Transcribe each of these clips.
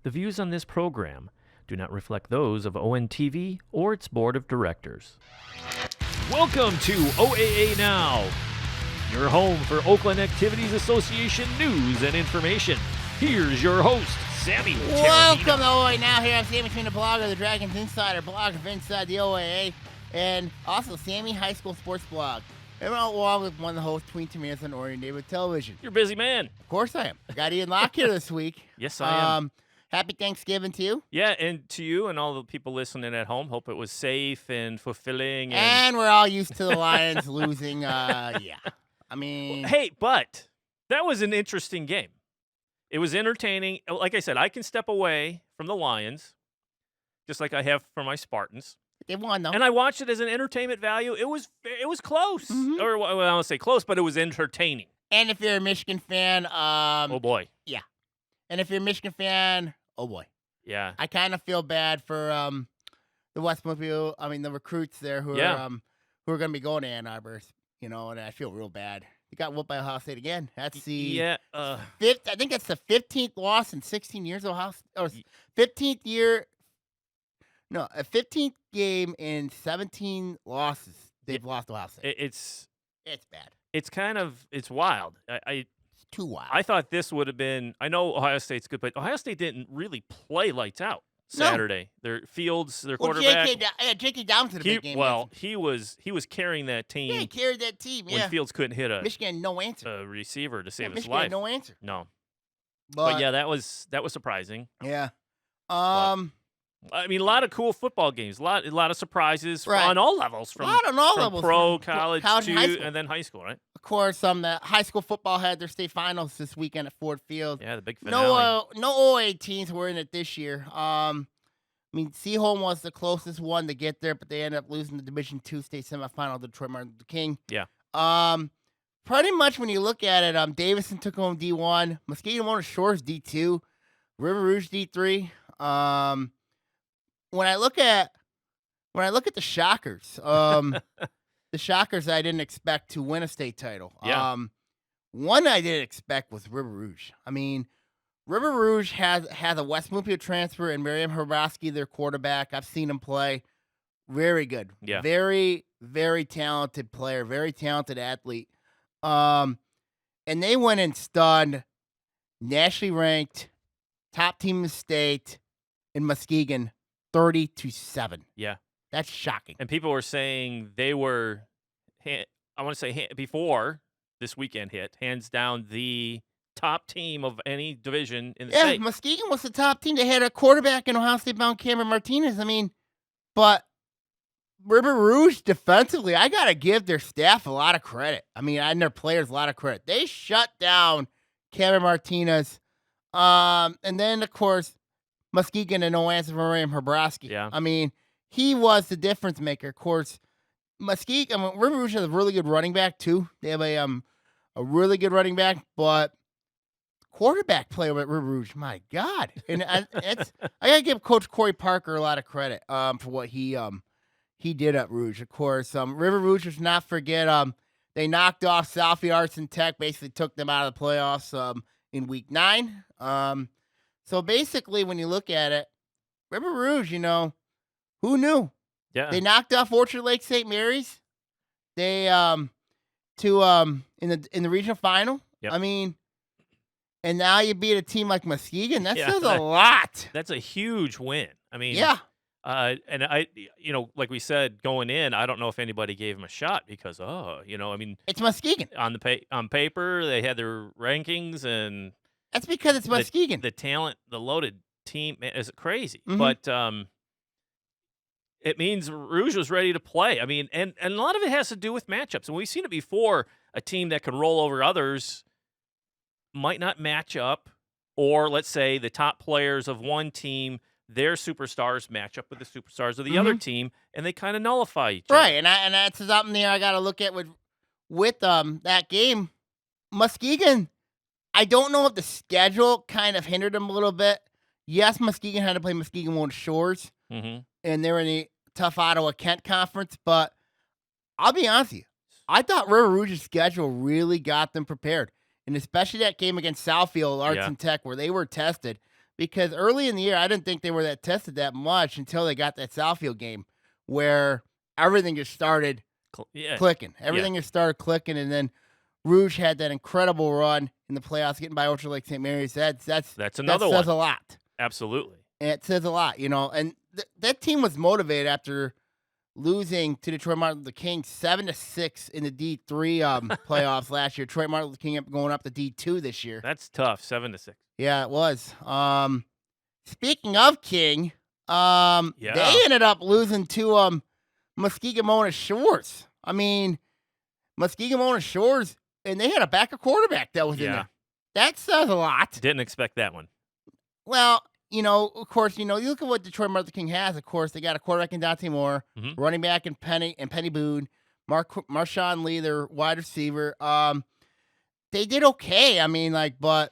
The views on this program do not reflect those of ONTV or its board of directors. Welcome to OAA Now, your home for Oakland Activities Association news and information. Here's your host, Sammy. Welcome to OAA Now. Here I'm Sammy, the blogger, the Dragons Insider, blogger of Inside the OAA, and also Sammy High School Sports Blog. And along with one of the hosts, Tween Tomatoes on Orion Neighborhood Television. You're a busy man. Of course I am. I got Ian Locke here this week. Yes, I am. Happy Thanksgiving to you. Yeah, and to you and all the people listening at home. Hope it was safe and fulfilling. And we're all used to the Lions losing. Yeah. I mean. Hey, but that was an interesting game. It was entertaining. Like I said, I can step away from the Lions, just like I have for my Spartans. They won, though. And I watched it as an entertainment value. It was close. Mm-hmm. Or well, I don't say close, but it was entertaining. And if you're a Michigan fan, oh boy. Yeah. And if you're a Michigan fan, oh boy. Yeah. I kind of feel bad for the the recruits there who are going to be going to Ann Arbor, and I feel real bad. They got whooped by Ohio State again. That's the fifth. I think that's the 15th loss in 16 years. Ohio, or 15th year. No, a 15th game in 17 losses. They've lost Ohio State. It's bad. It's wild. It's too wild. I thought this would have been. I know Ohio State's good, but Ohio State didn't really play lights out Saturday. No. Their Fields, their quarterback. J.K. Downs had a big game. Well, he was carrying that team. Yeah, he carried that team. When Fields couldn't hit Michigan had no answer. A receiver to save his Michigan life. Had no answer. No. But yeah, that was surprising. Yeah. I mean, a lot of cool football games, a lot of surprises right. on all levels, from pro, college to, and then high school, right? Of course, the high school football had their state finals this weekend at Ford Field. Yeah, the big finale. No OA teams were in it this year. Seaholm was the closest one to get there, but they ended up losing the Division II state semifinal to Detroit Martin Luther King. Yeah. Pretty much when you look at it, Davison took home D1, Muskegon Mona Shores D2, River Rouge D3. When I look at the Shockers, the Shockers I didn't expect to win a state title. Yeah. One I didn't expect was River Rouge. River Rouge has a West Bloomfield transfer and Miriam Hrabowski, their quarterback. I've seen him play. Very good. Yeah. Very, very talented player. Very talented athlete. And they went and stunned nationally ranked top team in the state in Muskegon 30-7. Yeah. That's shocking. And people were saying they were, before this weekend hit, hands down the top team of any division in the state. Yeah, Muskegon was the top team. They had a quarterback in Ohio State bound Cameron Martinez. But River Rouge defensively, I got to give their staff a lot of credit. And their players a lot of credit. They shut down Cameron Martinez. And then, of course, Muskegon and no answer for Miriam Hrabowski. Yeah. He was the difference maker. Of course, Muskegon, River Rouge has a really good running back, too. They have a really good running back, but quarterback play at River Rouge, my God. And I got to give Coach Corey Parker a lot of credit for what he did at Rouge. Of course, River Rouge, let's not forget, they knocked off Southfield Arts and Tech, basically took them out of the playoffs in Week 9. So basically, when you look at it, River Rouge, who knew? Yeah. They knocked off Orchard Lake St. Mary's. They in the regional final. Yep. And now you beat a team like Muskegon. That says a lot. That's a huge win. Yeah. And I, like we said going in, I don't know if anybody gave him a shot because, it's Muskegon. On paper, they had their rankings, and that's because it's Muskegon. The talent, the loaded team is crazy. Mm-hmm. But it means Rouge was ready to play. And a lot of it has to do with matchups. And we've seen it before. A team that can roll over others might not match up, or let's say the top players of one team, their superstars match up with the superstars of the other team, and they kind of nullify each other. Right, and that's something there I got to look at with that game. Muskegon, I don't know if the schedule kind of hindered them a little bit. Yes, Muskegon had to play Muskegon Mona Shores, and they're in the tough Ottawa-Kent conference, but I'll be honest with you. I thought River Rouge's schedule really got them prepared, and especially that game against Southfield Arts and Tech where they were tested. because early in the year, I didn't think they were that tested that much until they got that Southfield game where everything just started Yeah. clicking. Everything just started clicking, and then Rouge had that incredible run in the playoffs, getting by Ultra Lake St. Mary's. That's another that one. says a lot. Absolutely. And it says a lot, and that team was motivated after losing to Detroit Martin Luther King 7-6 in the D3 playoffs last year. Detroit Martin Luther King going up to D2 this year. That's tough. 7-6. Yeah, it was. Speaking of King, Yeah. they ended up losing to Muskegon Mona Shores. I mean, Muskegon Mona Shores, and they had a backup quarterback that was in there. That says a lot. Didn't expect that one. Well, of course, you look at what Detroit Martin Luther King has. Of course, they got a quarterback in Dante Moore, running back in Penny Boone, Marshawn Lee, their wide receiver. They did okay. I mean, but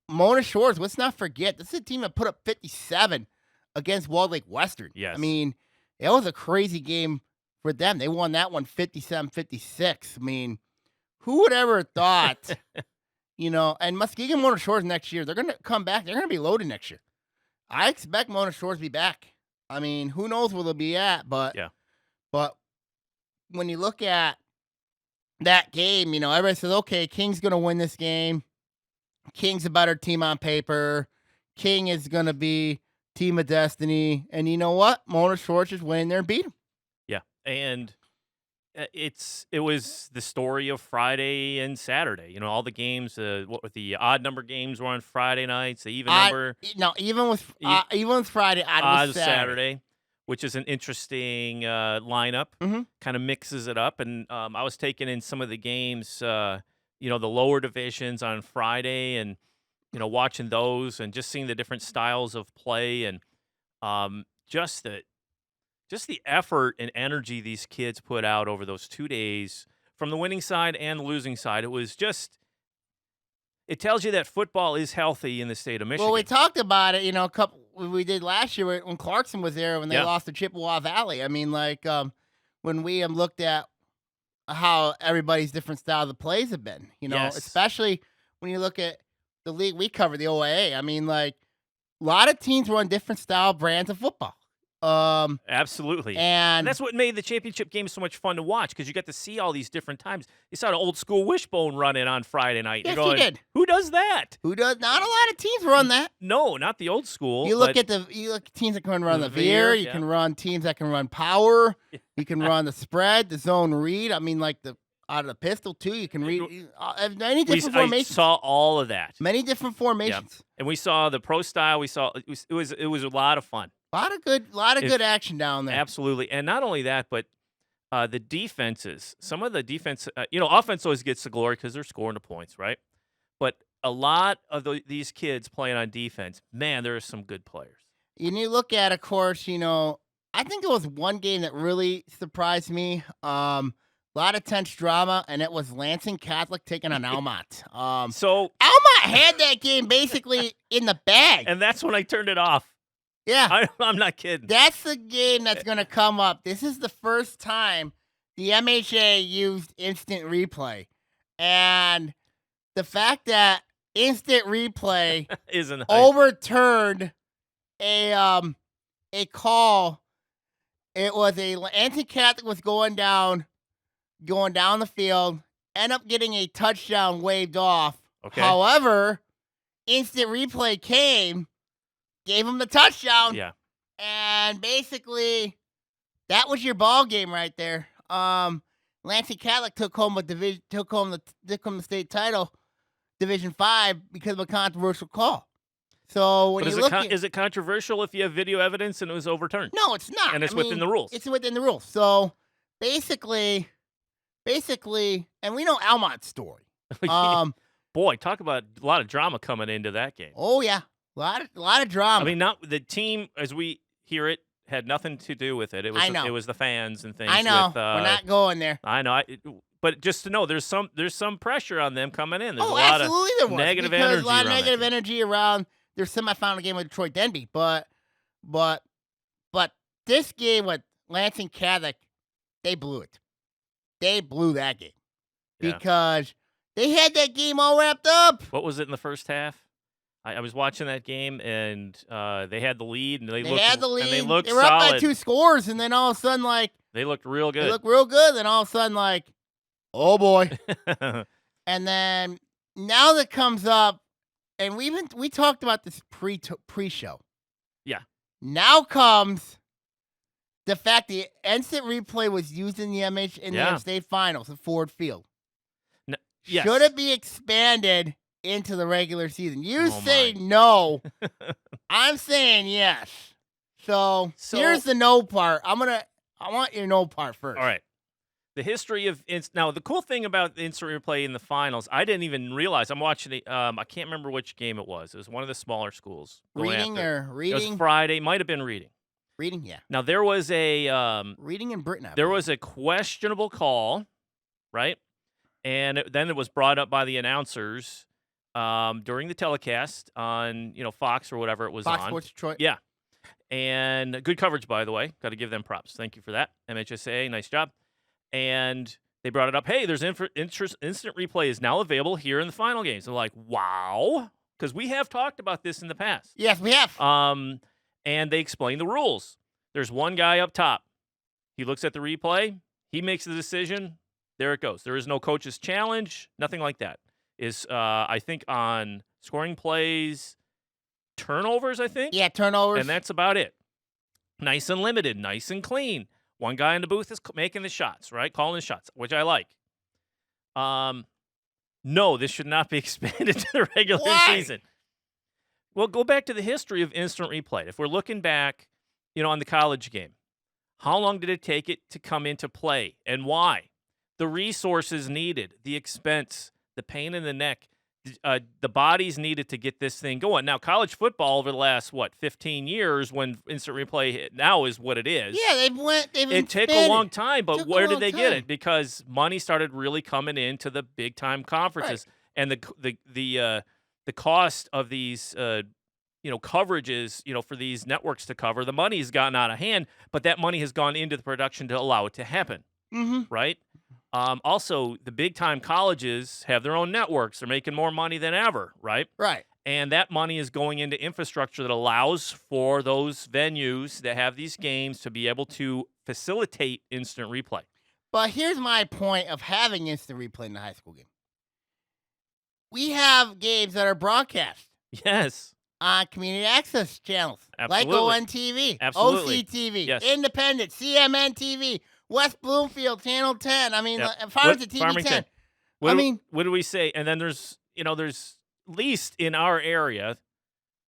Mona Shores, let's not forget, this is a team that put up 57 against Walled Lake Western. Yes. I mean, it was a crazy game for them. They won that one 57-56. I mean, who would ever thought, and Muskegon Mona Shores next year, they're going to come back. They're going to be loaded next year. I expect Mona Shores to be back. I mean, who knows where they'll be at, but when you look at that game, everybody says, okay, King's going to win this game. King's a better team on paper. King is going to be team of destiny. And you know what? Mona Shores just went in there and beat him. Yeah. And it was the story of Friday and Saturday. All the games, what with the odd number games were on Friday nights, the even number. No, even with Friday, odd was Saturday. Which is an interesting lineup. Kind of mixes it up. And I was taking in some of the games, the lower divisions on Friday, and watching those and just seeing the different styles of play, and just the effort and energy these kids put out over those 2 days from the winning side and the losing side. It was just, it tells you that football is healthy in the state of Michigan. Well, we talked about it, we did last year when Clarkson was there when they lost to Chippewa Valley. I mean, when we looked at how everybody's different styles of plays have been, especially when you look at the league we cover, the OAA. I mean, a lot of teams run different style brands of football. Absolutely. And that's what made the championship game so much fun to watch, because you got to see all these different times. You saw an old school wishbone run in on Friday night. Yes, You're going, you did. Who does that? Who does? Not a lot of teams run that. No, not the old school. You look at teams that can run the veer. You can run teams that can run power. You can run the spread, the zone read. I mean, out of the pistol too. You can read many different formations. I saw all of that. Many different formations. Yeah. And we saw the pro style. We saw it was a lot of fun. A lot of good action down there. Absolutely. And not only that, but the defenses. Some of the defense, offense always gets the glory because they're scoring the points, right? But a lot of these kids playing on defense, man, there are some good players. And you look at, of course, I think there was one game that really surprised me. A lot of tense drama, and it was Lansing Catholic taking on Almont. So Almont had that game basically in the bag. And that's when I turned it off. Yeah. I'm not kidding. That's the game that's going to come up. This is the first time the MHSAA used instant replay. And the fact that instant replay isn't overturned a call. It was Lansing Catholic was going down the field, end up getting a touchdown waved off. Okay. However, instant replay came, gave him the touchdown. Yeah. And basically, that was your ball game right there. Lansing Catholic took home the state title, Division 5, because of a controversial call. So when is it controversial if you have video evidence and it was overturned? No, it's not. And it's within the rules. It's within the rules. So basically, and we know Almont's story. Boy, talk about a lot of drama coming into that game. Oh yeah, a lot of drama. I mean, not the team as we hear it had nothing to do with it. It was it was the fans and things. I know. We're not going there. I know. But just to know, there's some pressure on them coming in. There's a lot absolutely of negative energy. A lot of negative energy around their semifinal game with Detroit Denby. But this game with Lansing Catholic, they blew it. They blew that game because they had that game all wrapped up. What was it in the first half? I was watching that game, and they had the lead, and They had the lead. and they looked They were up by solid. 2 scores, and then all of a sudden, like, They looked real they good. look real good. Then all of a sudden, like, oh boy. And then now that comes up, and we talked about this pre-show. Yeah. Now comes the fact the instant replay was used in the MHSAA finals at Ford Field. Yes. Should it be expanded into the regular season? You Oh say my. no. I'm saying yes. So here's the no part. I want your no part first. All right. The history of now the cool thing about the instant replay in the finals, I didn't even realize. I'm watching it. I can't remember which game it was. It was one of the smaller schools. Reading? It was Friday. Might have been Reading. Reading, yeah. Now there was a Reading in Britain. there was a questionable call, right? And then it was brought up by the announcers during the telecast on Fox or whatever it was Fox on. Sports Detroit. Yeah, and good coverage, by the way. Got to give them props. Thank you for that, MHSAA. Nice job. And they brought it up. Hey, there's instant replay is now available here in the final games. I'm like, wow, because we have talked about this in the past. Yes, we have. And they explain the rules. There's one guy up top. He looks at the replay. He makes the decision. There it goes. There is no coach's challenge. Nothing like that. Is I think on scoring plays, turnovers. I think. Yeah, turnovers. And that's about it. Nice and limited. Nice and clean. One guy in the booth is making the shots, right? Calling the shots, which I like. No, this should not be expanded to the regular season. Well, go back to the history of instant replay. If we're looking back, on the college game, how long did it take it to come into play and why? The resources needed, the expense, the pain in the neck, the bodies needed to get this thing going. Now, college football over the last, 15 years when instant replay now is what it is. Yeah, It took a long time, but where did they get time. it? Because money started really coming into the big time conferences, and the cost of these coverages, for these networks to cover, the money has gotten out of hand, but that money has gone into the production to allow it to happen. Mm-hmm. Right? Also, the big time colleges have their own networks. They're making more money than ever, right? Right. And that money is going into infrastructure that allows for those venues that have these games to be able to facilitate instant replay. But here's my point of having instant replay in the high school game. We have games that are broadcast. Yes. On community access channels. Absolutely. Like ONTV, Absolutely. OCTV, Yes. Independent, CMN TV, West Bloomfield, Channel 10. I mean, Yep. Farmington TV 10. What do we say? And then there's at least in our area,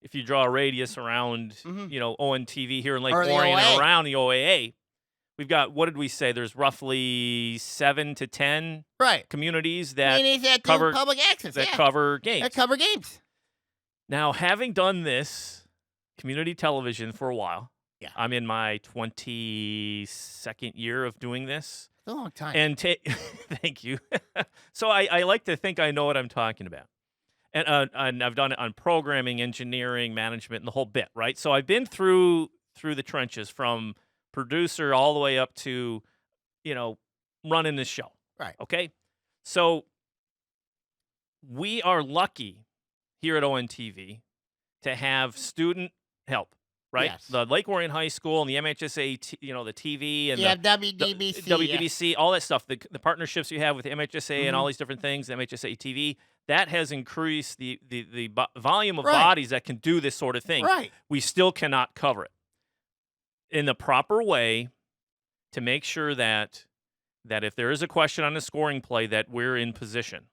if you draw a radius around, ONTV here in Lake Or the Orion OAA. and around the OAA, we've got, what did we say? There's roughly 7 to 10 communities that cover public access. cover games. That cover games. Now, having done this community television for a while, I'm in my 22nd year of doing this. It's a long time. And thank you. So I like to think I know what I'm talking about. And I've done it on programming, engineering, management, and the whole bit, right? So I've been through the trenches from producer all the way up to, running this show. Right. Okay? So we are lucky here at ONTV to have student help, right? Yes. The Lake Orion High School and the MHSAA, the TV and WDBC. WDBC, all that stuff, the partnerships you have with the MHSAA and all these different things, the MHSAA TV, that has increased the volume of bodies that can do this sort of thing. Right. We still cannot cover it in the proper way to make sure that if there is a question on the scoring play, that we're in position,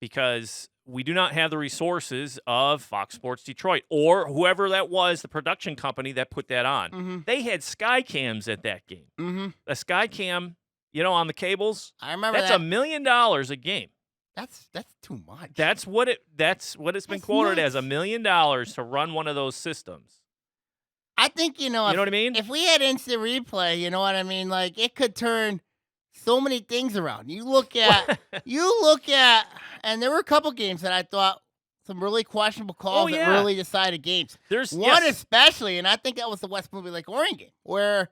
because we do not have the resources of Fox Sports Detroit or whoever that was, the production company that put that on. Mm-hmm. They had sky cams at that game. Mm-hmm. A sky cam, on the cables. I remember that's that. $1 million a game. That's too much. That's what it's been quoted as, $1 million to run one of those systems. I think you know what I mean? If we had instant replay, you know what I mean? Like, it could turn so many things around. You look at, and there were a couple games that I thought some really questionable calls that really decided games. There's one especially, and I think that was the West Bloomfield Lake Orion game, where,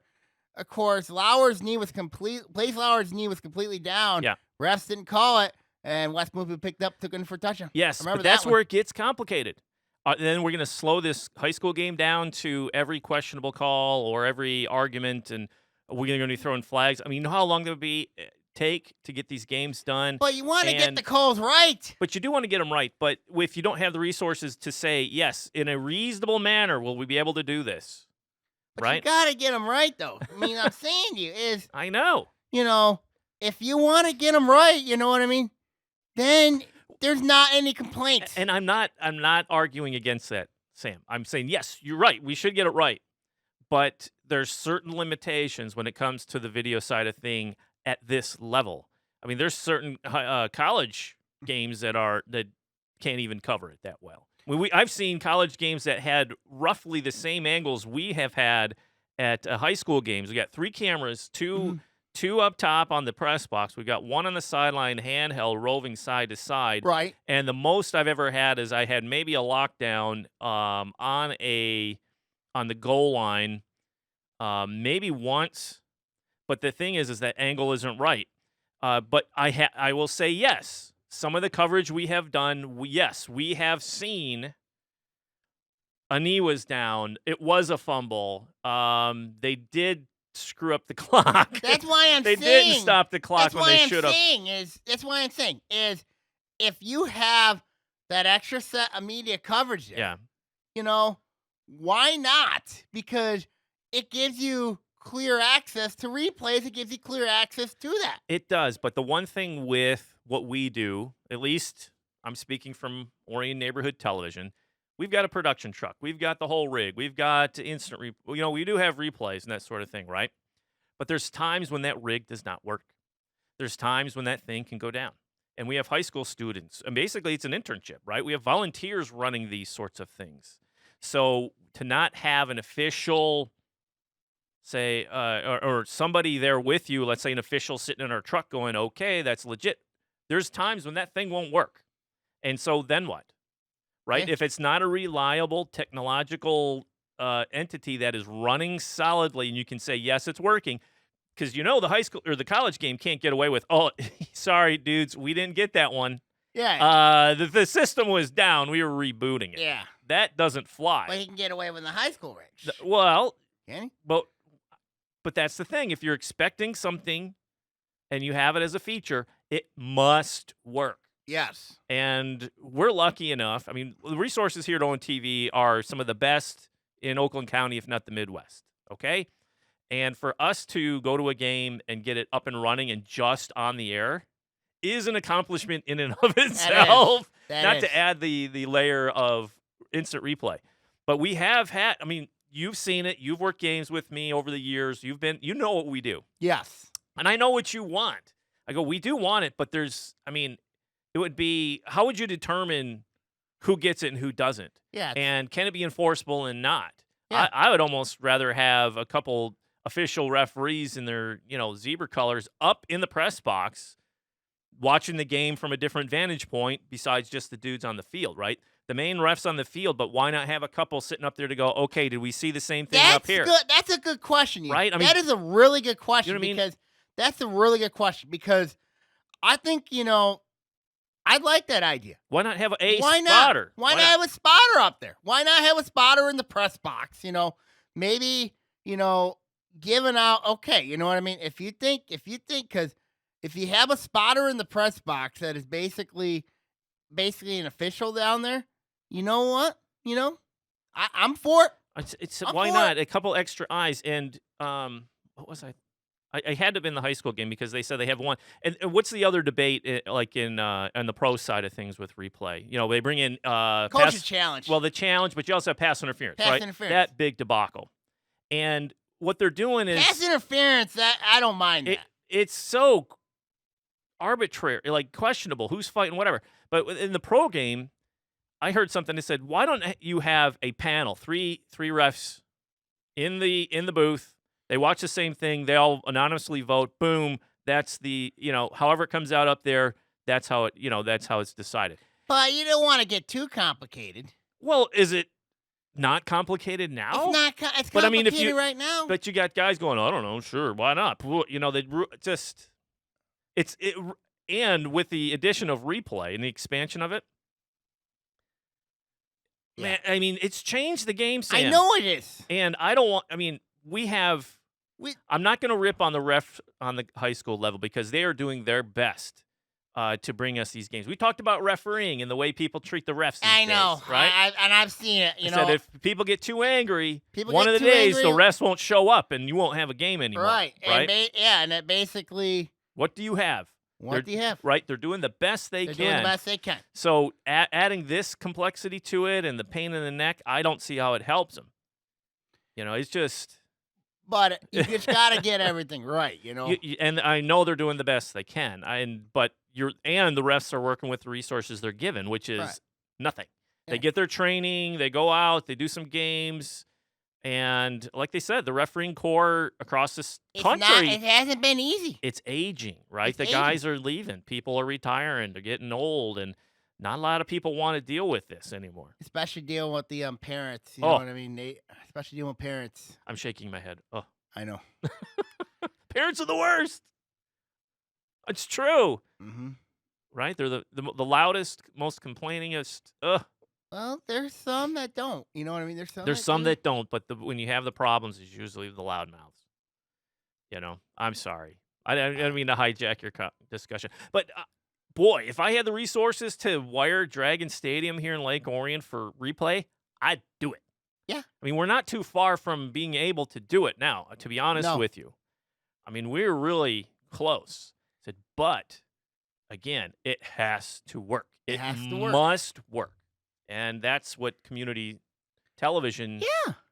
of course, Blaze Lauer's knee was completely down. Yeah. Refs didn't call it, and West Bloomfield picked up, took it in for a touchdown. Yes, but that's where it gets complicated. then we're going to slow this high school game down to every questionable call or every argument, and we're going to be throwing flags. I mean, you know how long that would take to get these games done? But you want to get And the calls right. but you do want to get them right. But if you don't have the resources to say, yes, in a reasonable manner, will we be able to do this? But Right? you got to get them right, though. I mean, I'm saying to you is, I know. if you want to get them right, you know what I mean? Then there's not any complaints. And I'm not arguing against that, Sam. I'm saying, yes, you're right. We should get it right. But there's certain limitations when it comes to the video side of thing at this level. I mean, there's certain college games that can't even cover it that well. I've seen college games that had roughly the same angles we have had at high school games. We got 3 cameras, two up top on the press box. We got one on the sideline, handheld, roving side to side. Right. And the most I've ever had is I had maybe a lockdown on the goal line, maybe once. But the thing is that angle isn't right. But I will say yes. Some of the coverage we have done, yes, we have seen a knee was down. It was a fumble. They did screw up the clock. That's why I'm they saying. didn't stop the clock when they should have. That's why I'm saying is if you have that extra set of media coverage there, why not? Because it gives you clear access to replays. It gives you clear access to that. It does, but the one thing with what we do, at least I'm speaking from Orion Neighborhood Television, we've got a production truck. We've got the whole rig. We've got instant we do have replays and that sort of thing, right? But there's times when that rig does not work. There's times when that thing can go down. And we have high school students. And basically it's an internship, right? We have volunteers running these sorts of things. So to not have an official say, or somebody there with you, let's say an official sitting in our truck going, okay, that's legit. There's times when that thing won't work. And so then what? Right? Yeah. If it's not a reliable technological entity that is running solidly and you can say, yes, it's working, because the high school or the college game can't get away with, oh, sorry, dudes, we didn't get that one. Yeah. The system was down. We were rebooting it. Yeah. That doesn't fly. But he can get away with the high school rig. Well, Can he? But that's the thing. If you're expecting something and you have it as a feature, it must work. Yes. And we're lucky enough. I mean, the resources here at ONTV are some of the best in Oakland County, if not the Midwest. Okay? And for us to go to a game and get it up and running and just on the air is an accomplishment in and of itself. Not to add the layer of instant replay. But we have had, I mean, you've seen it. You've worked games with me over the years. You know what we do. Yes. And I know what you want. I go, we do want it, but it would be, how would you determine who gets it and who doesn't? Yeah. And can it be enforceable and not? Yeah. I would almost rather have a couple official referees in their, zebra colors up in the press box watching the game from a different vantage point besides just the dudes on the field, right? The main ref's on the field, but why not have a couple sitting up there to go, okay, did we see the same thing up here? Good. That's a good question. Right? I mean, that is a really good question because that's a really good question because I think, I like that idea. Why not have a Why spotter? Not? Why not have a spotter up there? Why not have a spotter in the press box? Maybe, giving out, okay, you know what I mean? If you think, because if you have a spotter in the press box that is basically an official down there, you know what? I'm for it. Why not? A couple extra eyes. And what was I had to have been the high school game because they said they have one. And what's the other debate like on the pro side of things with replay? They bring in coach's challenge. Well, the challenge, but you also have pass interference, right? Interference. That big debacle. And what they're doing is pass interference. That I don't mind that. It's so arbitrary, like questionable, who's fighting, whatever. But in the pro game, I heard something that said, why don't you have a panel, three refs in the booth? They watch the same thing. They all anonymously vote. Boom. That's the, however it comes out up there, that's how it's decided. But you don't want to get too complicated. Well, is it not complicated now? It's not. It's complicated right now. But you got guys going, I don't know, sure, why not? And with the addition of replay and the expansion of it, Yeah. Man, I mean, it's changed the game, I Sam. know it is. And I don't want. I mean, we have. I'm not going to rip on the ref on the high school level because they are doing their best to bring us these games. We talked about refereeing and the way people treat the refs these I know, days, right? and I've seen it. I said if people get too angry, one of the too days angry. the refs won't show up and you won't have a game anymore. Right. Right. And it basically. What do you have? What do you have? Right. They're doing the best they They're can. doing the best they can. So adding this complexity to it and the pain in the neck, I don't see how it helps them. It's just. But you just got to get everything right, And I know they're doing the best they can. But the refs are working with the resources they're given, which is nothing. Yeah. They get their training, they go out, they do some games, and like they said, the refereeing corps across this country, it hasn't been easy. It's aging, right? It's the aging. guys are leaving, people are retiring, they're getting old, and not a lot of people want to deal with this anymore. Especially dealing with the parents. You know what I mean? Especially dealing with parents. I'm shaking my head. Oh, I know. Parents are the worst. It's true. Mm-hmm. Right? They're the loudest, most complainingest. Ugh. Well, there's some that don't. You know what I mean? There's some that don't, but when you have the problems, it's usually the loudmouths. I'm sorry. I don't mean to hijack your discussion. But, boy, if I had the resources to wire Dragon Stadium here in Lake Orion for replay, I'd do it. Yeah. I mean, we're not too far from being able to do it now, to be honest with you. I mean, we're really close. But, again, it has to work. It must work. And that's what community television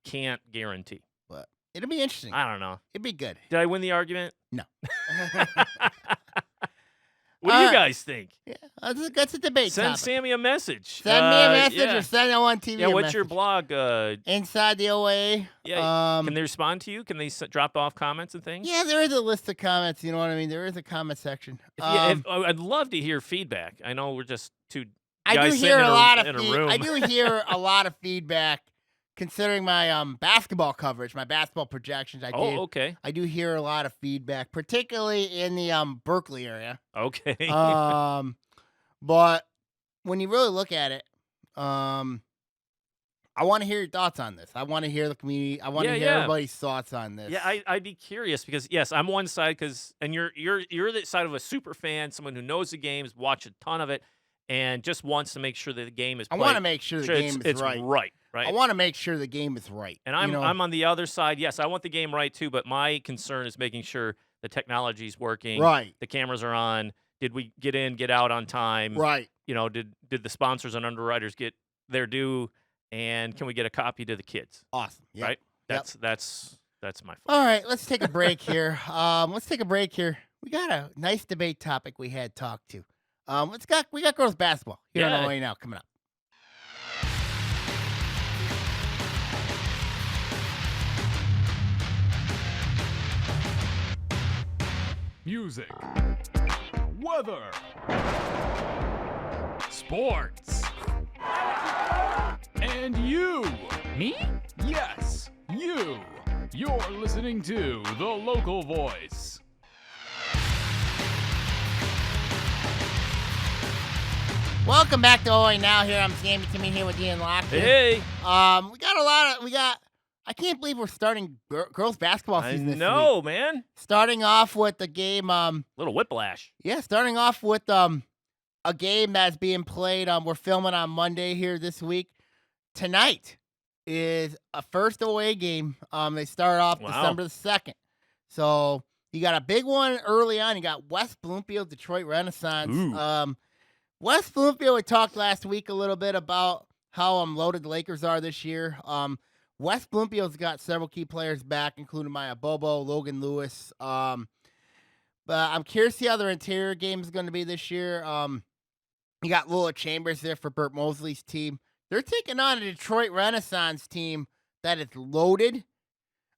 can't guarantee. But it'll be interesting. I don't know. It'd be good. Did I win the argument? No. What do you guys think? Yeah, that's a debate Send topic. Sammy a message. Send me a message or send it on TV. Yeah, what's your blog? Inside the OAA. Yeah, can they respond to you? Can they drop off comments and things? Yeah, there is a list of comments. You know what I mean? There is a comment section. I'd love to hear feedback. I know we're just two guys I do sitting hear in a lot of in a room. I do hear a lot of feedback considering my basketball coverage, my basketball projections. Okay. I do hear a lot of feedback, particularly in the Berkeley area. Okay. But when you really look at it, I want to hear your thoughts on this. I want to hear the community. I want to hear everybody's thoughts on this. Yeah, I'd be curious because yes, I'm one side and you're the side of a super fan, someone who knows the games, watch a ton of it, and just wants to make sure that the game is played. I want to make sure the game is right. Right. I want to make sure the game is right. And I'm on the other side. Yes, I want the game right too, but my concern is making sure the technology is working. Right. The cameras are on. Did we get in, get out on time? Right. Did the sponsors and underwriters get their due? And can we get a copy to the kids? Awesome. Yep. Right? That's my fault. All right, let's take a break here. We got a nice debate topic we had talked to. We got girls basketball here on OAA Now coming up. Music, weather, sports, and you. Me? Yes, you. You're listening to The Local Voice. Welcome back to OAA Now. Here I'm Sammy Timmy here with Ian Lockton. Hey. I can't believe we're starting girls basketball season this week. Man. Starting off with the game. Little whiplash. Yeah, starting off with a game that's being played. We're filming on Monday here this week. Tonight is a first away game. They start off December the 2nd. So you got a big one early on. You got West Bloomfield, Detroit Renaissance. Ooh. West Bloomfield, we talked last week a little bit about how loaded the Lakers are this year. West Bloomfield's got several key players back, including Maya Bobo, Logan Lewis. But I'm curious to see how their interior game is going to be this year. You got Lola Chambers there for Burt Mosley's team. They're taking on a Detroit Renaissance team that is loaded.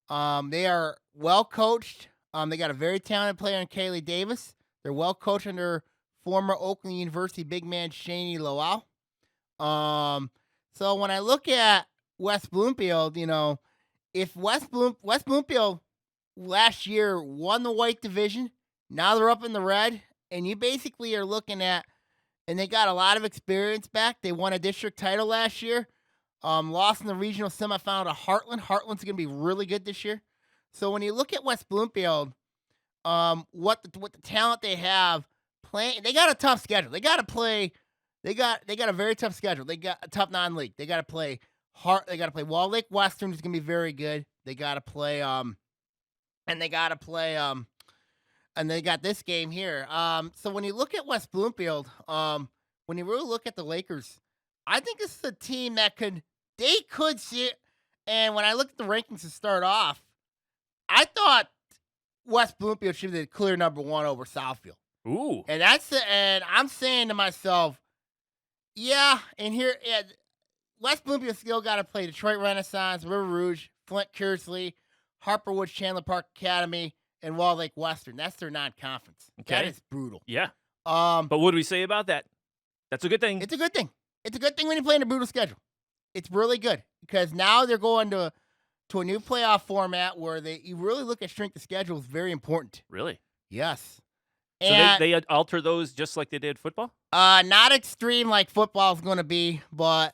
They are well coached. They got a very talented player in Kaylee Davis. They're well coached under former Oakland University big man Shani Lowell. So when I look at West Bloomfield, if West Bloomfield last year won the white division, now they're up in the red, and you basically are looking at, and they got a lot of experience back. They won a district title last year. Lost in the regional semifinal to Heartland. Heartland's going to be really good this year. So when you look at West Bloomfield, what the talent they have playing, they got a tough schedule. They got to play. They got a very tough schedule. They got a tough non-league. They got to play They got to play Wall Lake Western, who's going to be very good. They got to play and they got this game here. So when you look at West Bloomfield, when you really look at the Lakers, I think this is a team that could see it. And when I look at the rankings to start off, I thought West Bloomfield should be the clear number 1 over Southfield. Ooh. And and I'm saying to myself, yeah, and here West Bloomfield still got to play Detroit Renaissance, River Rouge, Flint Kearsley, Harper Woods, Chandler Park Academy, and Wall Lake Western. That's their non-conference. Okay. That is brutal. Yeah. But what do we say about that? That's a good thing. It's a good thing. It's a good thing when you play in a brutal schedule. It's really good because now they're going to a new playoff format where you really look at strength of schedule is very important. Really? Yes. So And, they alter those just like they did football? not extreme like football is going to be, but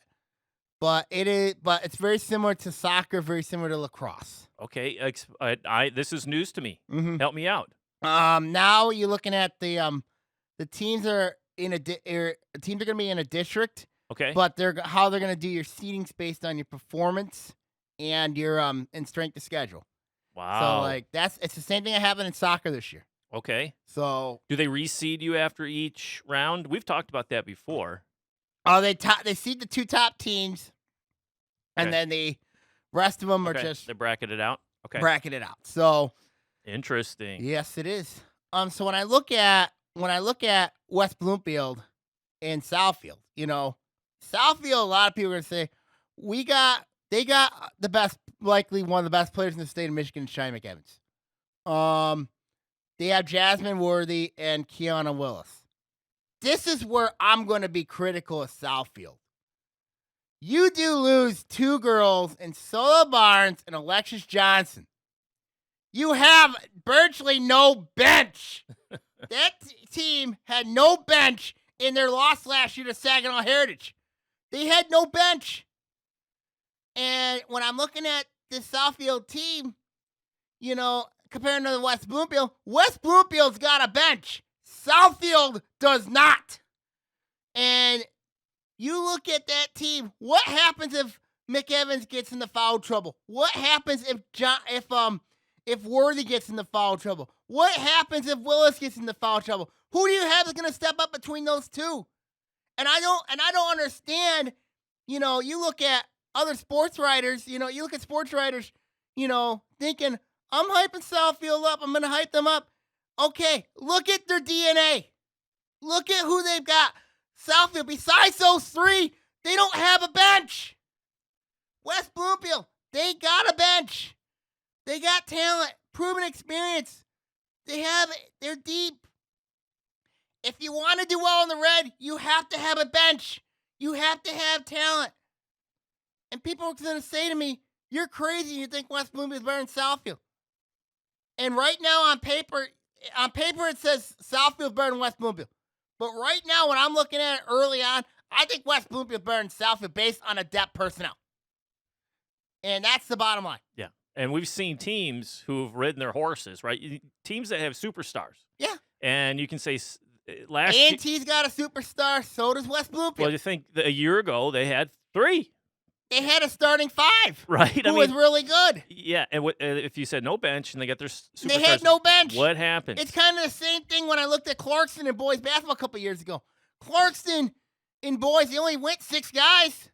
it's very similar to soccer, very similar to lacrosse. Okay. This is news to me. Mm-hmm. Help me out. Now you're looking at the teams are in teams are going to be in a district, Okay. but how they're going to do your seedings based on your performance and your and strength of schedule. Wow. So it's the same thing that happened in soccer this year. Okay. So Do they reseed you after each round? We've talked about that before. they seed the 2 top teams, and Okay. then the rest of them are Okay. just They bracketed out. Okay. bracketed out. So Interesting. yes, it is. So when I look at West Bloomfield and Southfield, Southfield, a lot of people are gonna say they got the best, likely one of the best players in the state of Michigan, Shai McEvans. They have Jasmine Worthy and Kiana Willis. This is where I'm going to be critical of Southfield. You do lose 2 girls in Sola Barnes and Alexis Johnson. You have virtually no bench. That team had no bench in their loss last year to Saginaw Heritage. They had no bench. And when I'm looking at this Southfield team, comparing to the West Bloomfield's got a bench. Southfield does not. And you look at that team, what happens if McEvans gets into foul trouble? What happens if Worthy gets into foul trouble? What happens if Willis gets into foul trouble? Who do you have that's going to step up between those two? And I don't understand, you look at other sports writers, you look at sports writers, thinking, I'm hyping Southfield up. I'm going to hype them up. Okay, look at their DNA. Look at who they've got. Southfield, besides those 3, they don't have a bench. West Bloomfield, they got a bench. They got talent, proven experience. They're deep. If you want to do well in the red, you have to have a bench. You have to have talent. And people are going to say to me, you're crazy. You think West Bloomfield is better than Southfield. And right now on paper it says Southfield better than West Bloomfield. But right now when I'm looking at it early on, I think West Bloomfield is better than Southfield based on a depth personnel. And that's the bottom line. Yeah. And we've seen teams who have ridden their horses, right? Teams that have superstars. Yeah. And you can say last year. A&T's got a superstar, so does West Bloomfield. Well, you think a year ago they had 3. They had a starting 5. Right. Who was really good. Yeah. And if you said no bench and they got their superstars. They had no bench. What happened? It's kind of the same thing when I looked at Clarkston in boys basketball a couple years ago. Clarkston in boys, they only went 6 guys.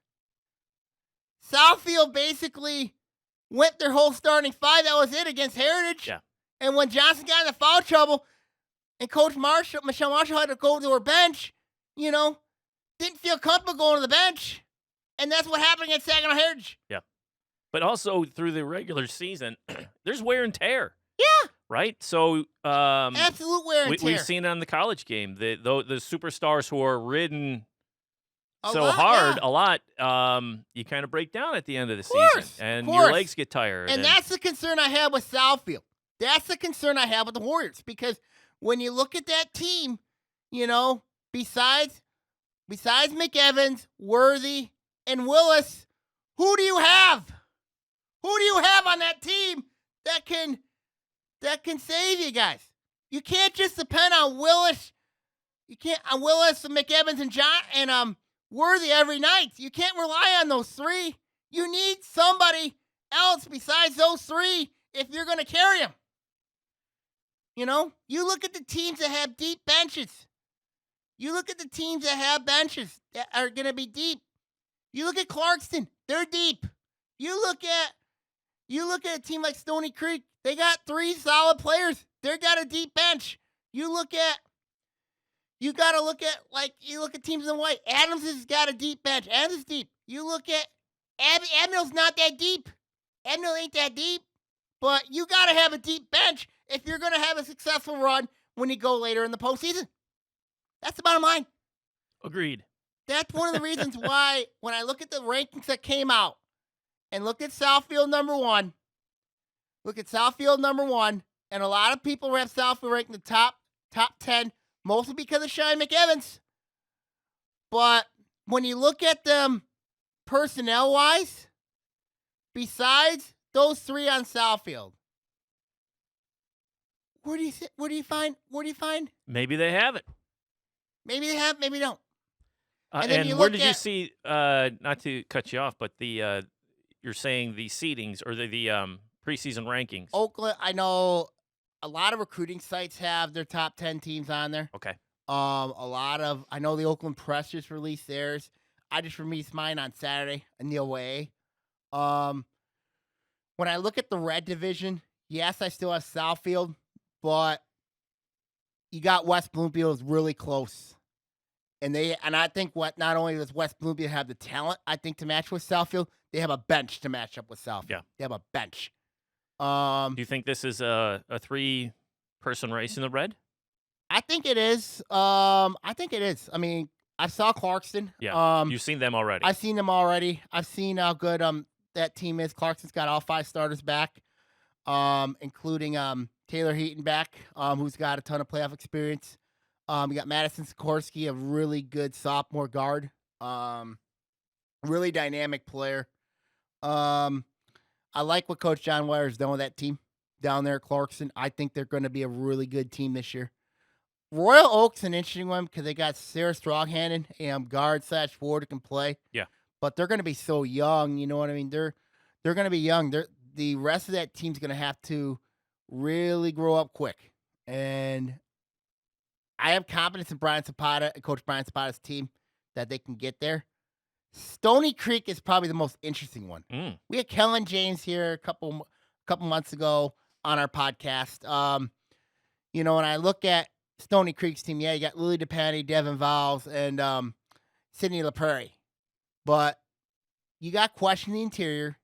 Southfield basically went their whole starting 5. That was it against Heritage. Yeah. And when Johnson got into foul trouble and Coach Michelle Marshall had to go to her bench, didn't feel comfortable going to the bench. And that's what happened against Saginaw Heritage. Yeah. But also through the regular season, there's wear and tear. Yeah. Right? So absolute wear and tear. We've seen it on the college game. The superstars who are ridden A lot, you kind of break down at the end of the season. And your legs get tired. And that's the concern I have with Southfield. That's the concern I have with the Warriors. Because when you look at that team, besides McEvans, Worthy, and Willis, Who do you have? Who do you have on that team that can save you guys? You can't just depend on Willis. You can't on Willis and McEvans and John and Worthy every night. You can't rely on those three. You need somebody else besides those three if you're going to carry them. You know, you look at the teams that have deep benches. You look at the teams that have benches that are going to be deep. You look at Clarkston, they're deep. You look at a team like Stony Creek, they got 3 solid players. They got a deep bench. You look at teams in white. Adams has got a deep bench. Adams is deep. You look at Admiral's not that deep. Admiral ain't that deep. But you got to have a deep bench if you're going to have a successful run when you go later in the postseason. That's the bottom line. Agreed. That's one of the reasons why when I look at the rankings that came out and look at Southfield number one, and a lot of people have Southfield ranked in the top 10, mostly because of Shine McEvans. But when you look at them personnel-wise, besides those 3 on Southfield, where do you find? Maybe they have it. Maybe they have, maybe don't. And where did you see? Not to cut you off, but the you're saying the seedings or the preseason rankings. Oakland, I know a lot of recruiting sites have their top 10 teams on there. Okay. I know the Oakland Press just released theirs. I just released mine on Saturday in the OAA. When I look at the red division, yes, I still have Southfield, but you got West Bloomfield is really close. And I think not only does West Bloomfield have the talent, I think, to match with Southfield, they have a bench to match up with Southfield. Yeah. They have a bench. Do you think this is a 3-person race in the red? I think it is. I mean, I saw Clarkston. Yeah. You've seen them already. I've seen them already. I've seen how good that team is. Clarkston's got all 5 starters back, including Taylor Heaton back, who's got a ton of playoff experience. We got Madison Sikorsky, a really good sophomore guard. Really dynamic player. I like what Coach John Wyer's done with that team down there at Clarkston. I think they're going to be a really good team this year. Royal Oak's an interesting one because they got Sarah Stronghanded, guard / forward who can play. Yeah. But they're going to be so young, you know what I mean? They're going to be young. The rest of that team's going to have to really grow up quick. And I have confidence in Brian Zapata and Coach Brian Zapata's team that they can get there. Stony Creek is probably the most interesting one. We had Kellen James here a couple months ago on our podcast. When I look at Stony Creek's team, you got Lily DePanny, Devin Valls, and Sydney LaPrairie. But you got question in the interior,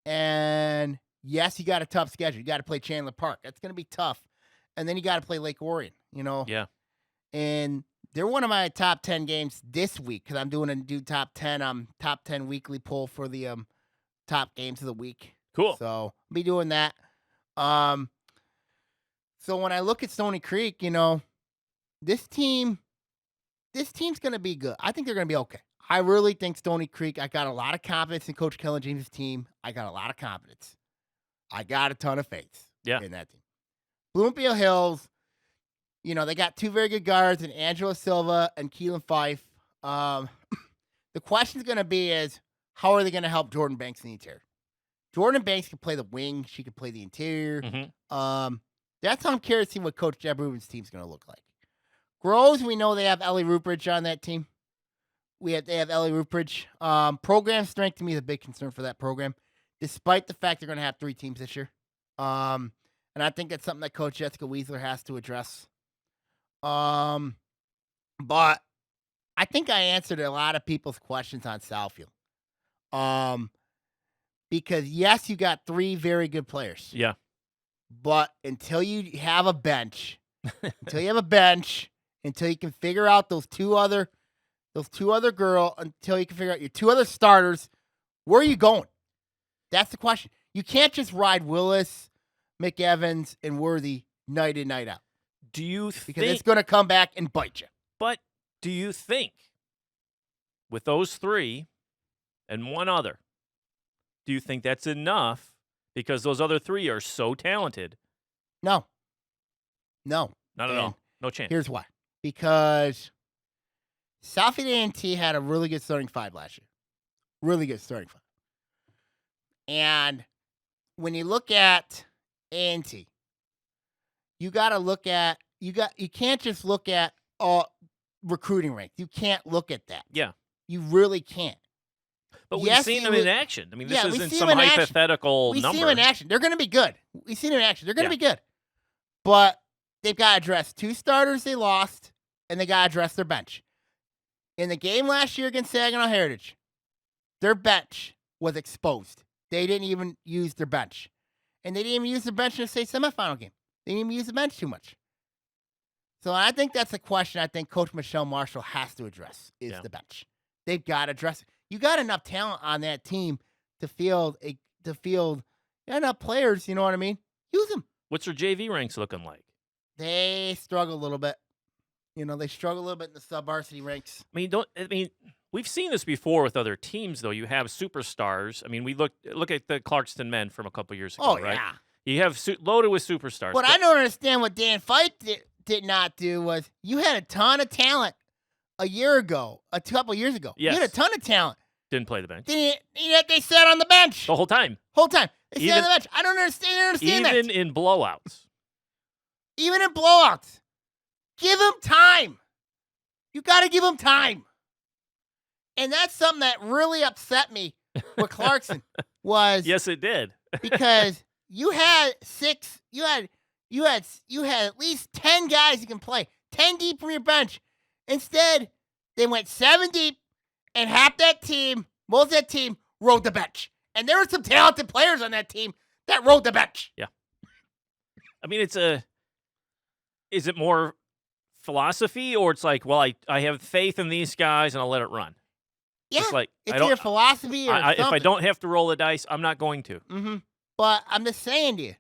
and yes, you got a tough schedule. You got to play Chandler Park. That's going to be tough. And then you got to play Lake Orion, Yeah. And they're one of my top 10 games this week because I'm doing a top 10 weekly poll for the top games of the week. Cool. So I'll be doing that. So when I look at Stony Creek, this team's going to be good. I think they're going to be okay. I really think Stony Creek, I got a lot of confidence in Coach Kellen James' team. I got a lot of confidence. I got a ton of faith in that team. Bloomfield Hills, they got 2 very good guards in Angela Silva and Keelan Fife. The question's going to be is, how are they going to help Jordan Banks in the interior? Jordan Banks can play the wing. She can play the interior. Mm-hmm. That's how I'm curious to see what Coach Jeb Rubin's team's going to look like. Groves, we know they have Ellie Rupridge on that team. They have Ellie Rupridge. Program strength to me is a big concern for that program, despite the fact they're going to have 3 teams this year. And I think that's something that Coach Jessica Weisler has to address. But I think I answered a lot of people's questions on Southfield. Because yes, you got 3 very good players. Yeah. But until you have a bench, until you can figure out those two other girls, until you can figure out your 2 other starters, where are you going? That's the question. You can't just ride Willis, McEvans, and Worthy night in, night out. Do you Because it's going to come back and bite you. But do you think with those 3 and one other, do you think that's enough? Because those other three are so talented. No. Not at And all. No chance. Here's why. Because Southfield A&T had a really good starting five last year. Really good starting five. And when you look at A&T, you got to look at you can't just look at recruiting ranks. You can't look at that. Yeah. You really can't. But Yes, we've seen he them in would- action. I mean, this Yeah, we isn't see some them in action. hypothetical We number. see them in action. They're going to be good. We see them in action. They're going to Yeah. be good. But they've got to address two starters they lost, and they got to address their bench. In the game last year against Saginaw Heritage, their bench was exposed. They didn't even use their bench. And they didn't even use their bench in the state semifinal game. They didn't even use the bench too much. So I think that's a question I think Coach Michelle Marshall has to address is Yeah. the bench. They've got to address it. You got enough talent on that team to field enough players, you know what I mean? Use them. What's their JV ranks looking like? They struggle a little bit. You know, they struggle a little bit in the sub-varsity ranks. We've seen this before with other teams, though. You have superstars. I mean, we look at the Clarkston men from a couple years ago, Oh, right? yeah. You have loaded with superstars. What I don't understand what Dan Fife did not do was you had a ton of talent a couple years ago. Yes. You had a ton of talent. Didn't play the bench Yet they sat on the bench the whole time. whole time. They sat Even- on the bench. I don't understand Even that. in blowouts. Even in blowouts. Give them time. You got to give them time. And that's something that really upset me with Clarkson was Yes, it did. because you had at least 10 guys you can play, 10 deep from your bench. Instead, they went 7 deep, and most of that team rode the bench. And there were some talented players on that team that rode the bench. I mean, is it more philosophy, or it's like, well, I have faith in these guys and I'll let it run? Yeah, It's like, it's either philosophy or if I something. don't have to roll the dice, I'm not going to. Mm-hmm. But I'm just saying to you,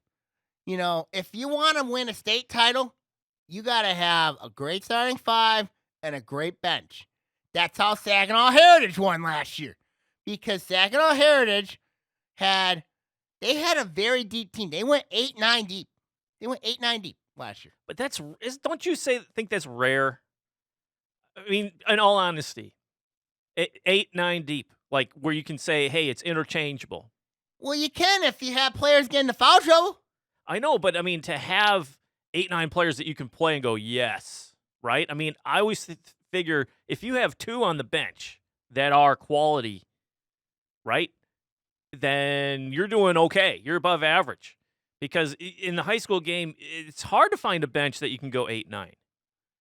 if you want to win a state title, you got to have a great starting five and a great bench. That's how Saginaw Heritage won last year. Because Saginaw Heritage had a very deep team. They went 8-9 deep. They went 8-9 deep last year. But don't you think that's rare? I mean, in all honesty, 8-9 deep, like where you can say, hey, it's interchangeable. Well, you can if you have players get into foul trouble. I know, but I mean, to have 8-9 players that you can play and go, yes, right? I mean, I always figure if you have 2 on the bench that are quality, right, then you're doing okay. You're above average. Because in the high school game, it's hard to find a bench that you can go 8-9.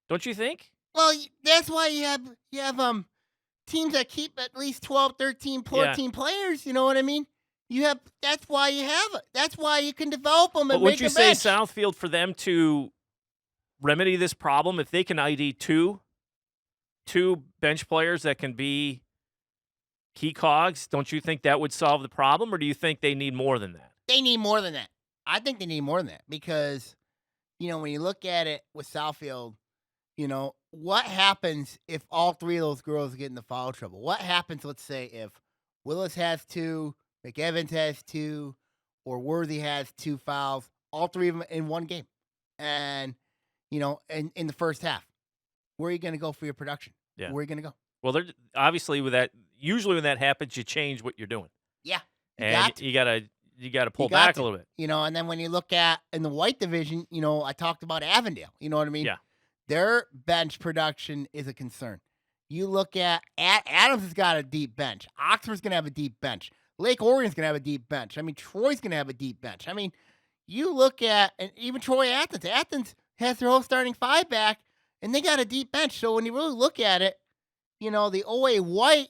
Don't you think? Well, that's why you have teams that keep at least 12, 13, 14 players. You know what I mean? That's why you have it. That's why you can develop them and But would make you a say bench. Southfield, for them to remedy this problem, if they can ID two bench players that can be key cogs, don't you think that would solve the problem, or do you think they need more than that? They need more than that. I think they need more than that because, when you look at it with Southfield, what happens if all 3 of those girls get into foul trouble? What happens, let's say, if Willis has 2, McEvans has 2, or Worthy has 2 fouls, all 3 of them in one game? And, in the first half, where are you going to go for your production? Yeah. Where are you going to go? Well, they're obviously usually when that happens, you change what you're doing. Yeah. And you gotta pull You got back to. a little bit. And then when you look at in the white division, I talked about Avondale. You know what I mean? Yeah. Their bench production is a concern. You look at Adams has got a deep bench. Oxford's going to have a deep bench. Lake Orion's going to have a deep bench. I mean, Troy's going to have a deep bench. I mean, you look at, and even Troy Athens. Athens has their whole starting 5 back, and they got a deep bench. So when you really look at it, the OA white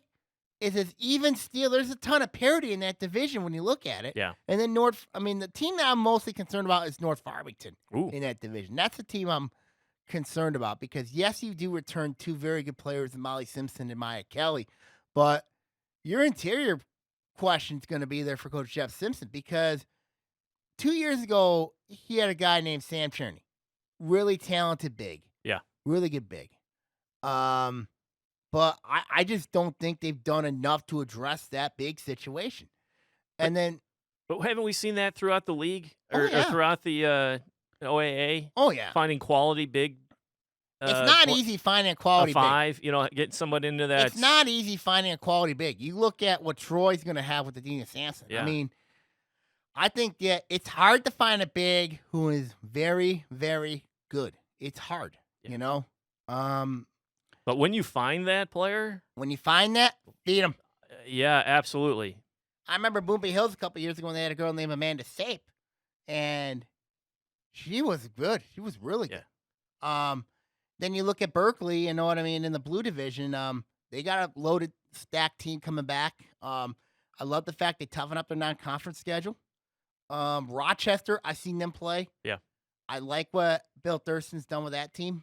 is as even steel. There's a ton of parity in that division when you look at it. Yeah. And then the team that I'm mostly concerned about is North Farmington Ooh. in that division. That's the team I'm concerned about because, yes, you do return 2 very good players in Molly Simpson and Maya Kelly, but your interior question is going to be there for Coach Jeff Simpson because 2 years ago, he had a guy named Sam Cherney. Really talented big. Yeah. Really good big. But I just don't think they've done enough to address that big situation. And then, But haven't we seen that throughout the league or yeah. throughout the OAA? Oh, yeah. Finding quality big. It's not tw- easy finding a a quality big. 5. Getting someone into that. It's not easy finding a quality big. You look at what Troy's going to have with the Dean Sampson. Yeah. I mean, I think that it's hard to find a big who is very, very good. It's hard, Yeah. Um, But when you find that player, when you find that, beat them. yeah, absolutely. I remember Boomby Hills a couple years ago when they had a girl named Amanda Sape, and she was good. She was really good. Then you look at Berkeley, you know what I mean, in the blue division, they got a loaded stacked team coming back. I love the fact they toughen up their non-conference schedule. Rochester, I've seen them play. Yeah. I like what Bill Thurston's done with that team.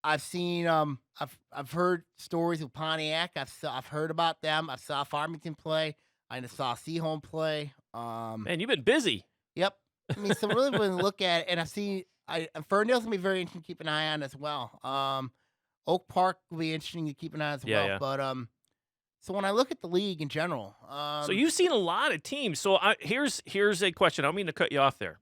I've seen I've heard stories of Pontiac. I've heard about them. I saw Farmington play. I saw Seaholm play. Man, you've been busy. Yep. I mean, so really when we look at it, and I see Ferndale's gonna be very interesting to keep an eye on as well. Oak Park will be interesting to keep an eye on as well. Yeah. But so when I look at the league in general, So you've seen a lot of teams. So here's a question. I don't mean to cut you off there.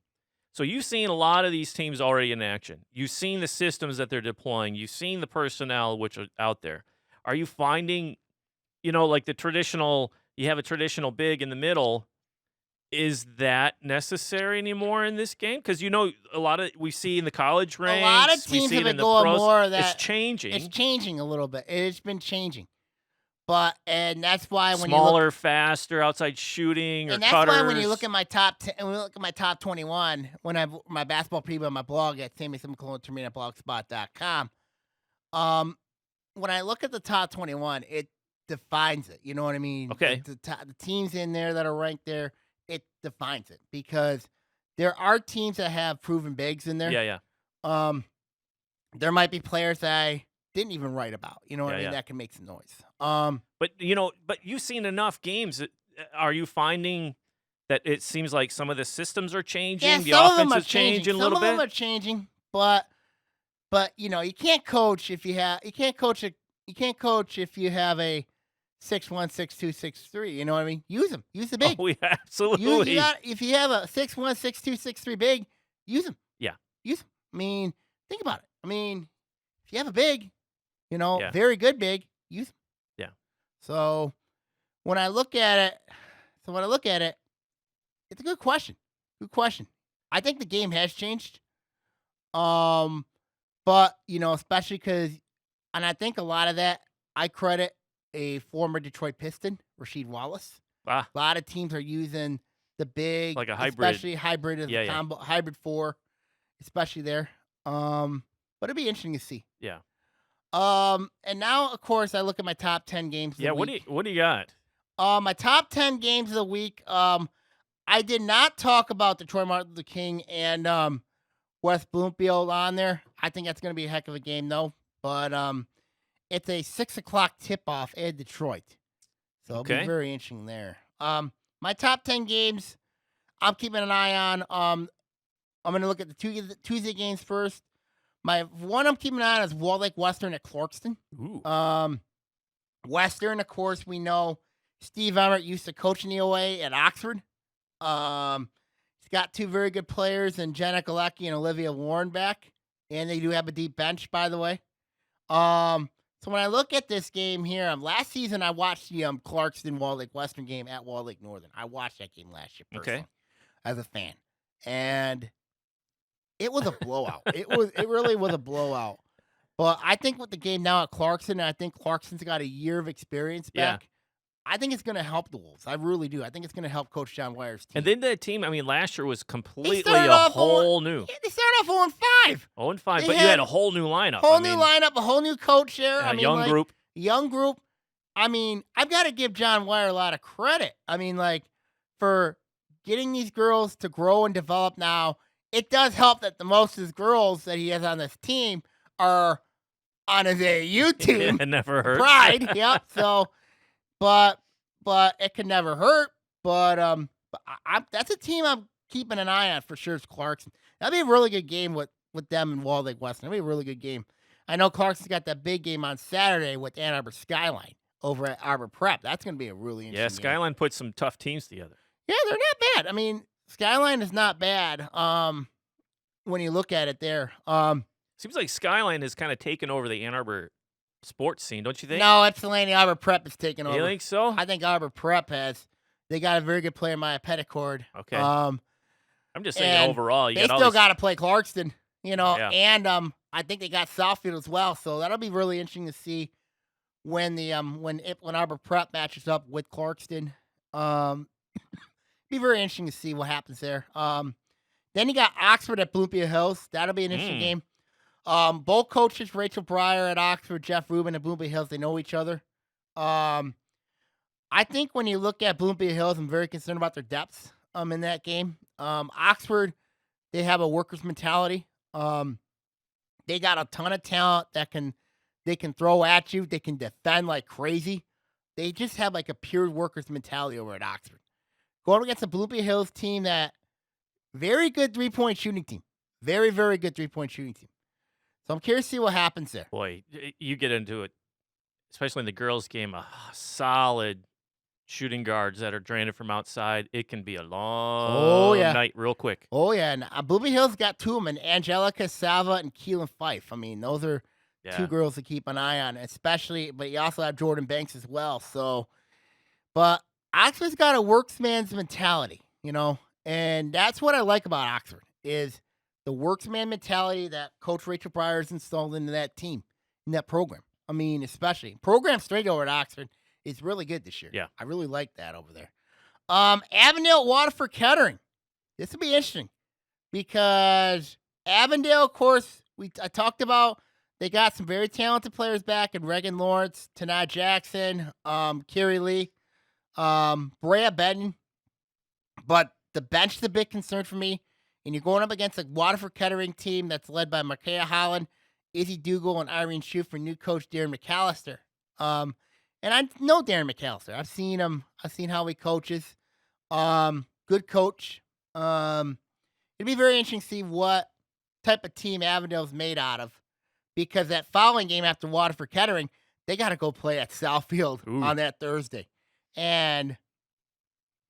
So you've seen a lot of these teams already in action. You've seen the systems that they're deploying. You've seen the personnel which are out there. Are you finding, like the traditional, you have a traditional big in the middle. Is that necessary anymore in this game? Because a lot of we see in the college ranks, a lot of we teams see have it been in the going pros. more of that. It's changing. It's changing a little bit. It's been changing. And that's why when Smaller, you look, faster, outside shooting, or and that's cutters. why when you look at my top 10, and we look at my top 21, when I have my basketball preview on my blog at SammySemicolonTerminablogspot.com, when I look at the top 21, it defines it. You know what I mean? Okay. The teams in there that are ranked there, it defines it because there are teams that have proven bigs in there. Yeah. There might be players that I didn't even write about. You know what I mean? Yeah. That can make some noise. But you've seen enough games. Are you finding that it seems like some of the systems are changing? Yeah, The some of offense them are is changing changing. a little Some of them bit. are changing, but you can't coach if you have a 6'1", 6'2", 6'3". You know what I mean? Use them. Use the big. Oh, yeah, absolutely. If you have a 6'1", 6'2", 6'3" big, use them. Yeah. Use them. I mean, think about it. I mean, if you have a big, Yeah. very good big, use them. Yeah. So when I look at it, it's a good question. Good question. I think the game has changed. But especially because, and I think a lot of that I credit a former Detroit Piston, Rasheed Wallace. Ah. A lot of teams are using the big, Like a hybrid. especially hybrid as a combo, hybrid 4, especially there. But it'd be interesting to see. Yeah. And now of course I look at my top 10 games. Of the week. What do you got? My top 10 games of the week. I did not talk about the Troy Martin Luther King and West Bloomfield on there. I think that's going to be a heck of a game, though. But it's a 6:00 tip-off at Detroit, so it'll be very interesting there. My top 10 games, I'm keeping an eye on. I'm going to look at the Tuesday games first. My one I'm keeping an eye on is Wall Lake Western at Clarkston. Ooh. Western, of course, we know Steve Emmert used to coach in the OA at Oxford. He's got 2 very good players in Jenna Galecki and Olivia Warren back. And they do have a deep bench, by the way. So when I look at this game here, last season I watched the Clarkston Wall Lake Western game at Wall Lake Northern. I watched that game last year personally, as a fan. And it was a blowout. It really was a blowout. But I think with the game now at Clarkson, I think Clarkson's got a year of experience back. Yeah. I think it's going to help the Wolves. I really do. I think it's going to help Coach John Wire's team. And then the team, last year was completely a whole new. Yeah, they started off 0-5. 0-5, but you had a whole new lineup. New lineup, a whole new coach there. A young group. Young group. I've got to give John Wire a lot of credit. For getting these girls to grow and develop now. It does help that the most of his girls that he has on this team are on his AAU team. It never hurts. Pride, yep. So, but it can never hurt. But that's a team I'm keeping an eye on for sure. Is Clarkson. That'd be a really good game with them in Wall Lake Western. That'd be a really good game. I know Clarkson's got that big game on Saturday with Ann Arbor Skyline. over at Arbor Prep. That's going to be a really interesting Yeah, game. Skyline put some tough teams together. Yeah, they're not bad. I mean, Skyline is not bad when you look at it there. Seems like Skyline has kind of taken over the Ann Arbor sports scene, don't you think? No, Ypsilanti Arbor Prep is taking You over. think so? I think Arbor Prep has. They got a very good player, Maya Petticord. Okay. Um, I'm just saying and overall, you they got all still these- got to play Clarkston, Yeah. and I think they got Southfield as well. So that'll be really interesting to see when the when Arbor Prep matches up with Clarkston. Be very interesting to see what happens there. Then you got Oxford at Bloomfield Hills. That'll be an interesting game. Both coaches, Rachel Breyer at Oxford, Jeff Rubin at Bloomfield Hills, they know each other. I think when you look at Bloomfield Hills, I'm very concerned about their depths in that game. Oxford, they have a workers mentality. They got a ton of talent they can throw at you. They can defend like crazy. They just have like a pure workers mentality over at Oxford. Going against a Bloomfield Hills team that very good 3-point shooting team. Very, very good 3-point shooting team. So I'm curious to see what happens there. Boy, you get into it, especially in the girls' game, a solid shooting guards that are draining from outside. It can be a long night real quick. Oh, yeah. And Bloomfield Hills got two of them, Angelica Sava and Keelan Fife. I mean, those are two girls to keep an eye on, but you also have Jordan Banks as well. So, but Oxford's got a worksman's mentality, and that's what I like about Oxford is the worksman mentality that Coach Rachel Breyer has installed into that team, in that program. I mean, especially program strength over at Oxford is really good this year. Yeah. I really like that over there. Avondale, Waterford, Kettering. This will be interesting because Avondale, of course, I talked about they got some very talented players back in Reagan Lawrence, Tanai Jackson, Carrie Lee, Brea Benton. But the bench is a big concern for me. And you're going up against a Waterford Kettering team that's led by Micaiah Holland, Izzy Dougal, and Irene Shue for new coach Darren McAllister. And I know Darren McAllister. I've seen him. I've seen how he coaches. Good coach. It'd be very interesting to see what type of team Avondale's made out of. Because that following game after Waterford Kettering, they got to go play at Southfield on that Thursday. And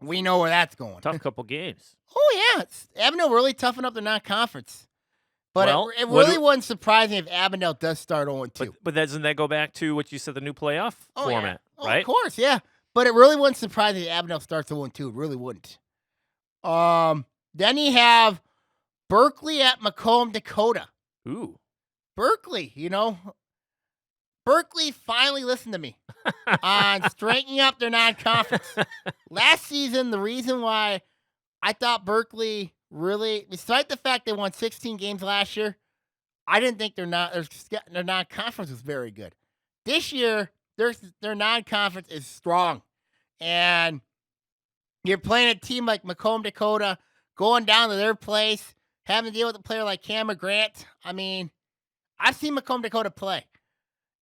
we know where that's going. Tough couple games. Oh, yeah. Avondale really toughened up their non-conference. But Well, it really wouldn't surprise me if Avondale does start 0-2. But doesn't that go back to what you said, the new playoff format, right? Of course, yeah. But it really wouldn't surprise me if Avondale starts 0-2. It really wouldn't. Then you have Berkeley at Macomb, Dakota. Ooh. Berkeley, Berkeley finally listened to me on straightening up their non-conference. Last season, the reason why I thought Berkeley really, despite the fact they won 16 games last year, I didn't think their non-conference was very good. This year, their non-conference is strong. And you're playing a team like Macomb, Dakota, going down to their place, having to deal with a player like Cameron Grant. I mean, I've seen Macomb, Dakota play,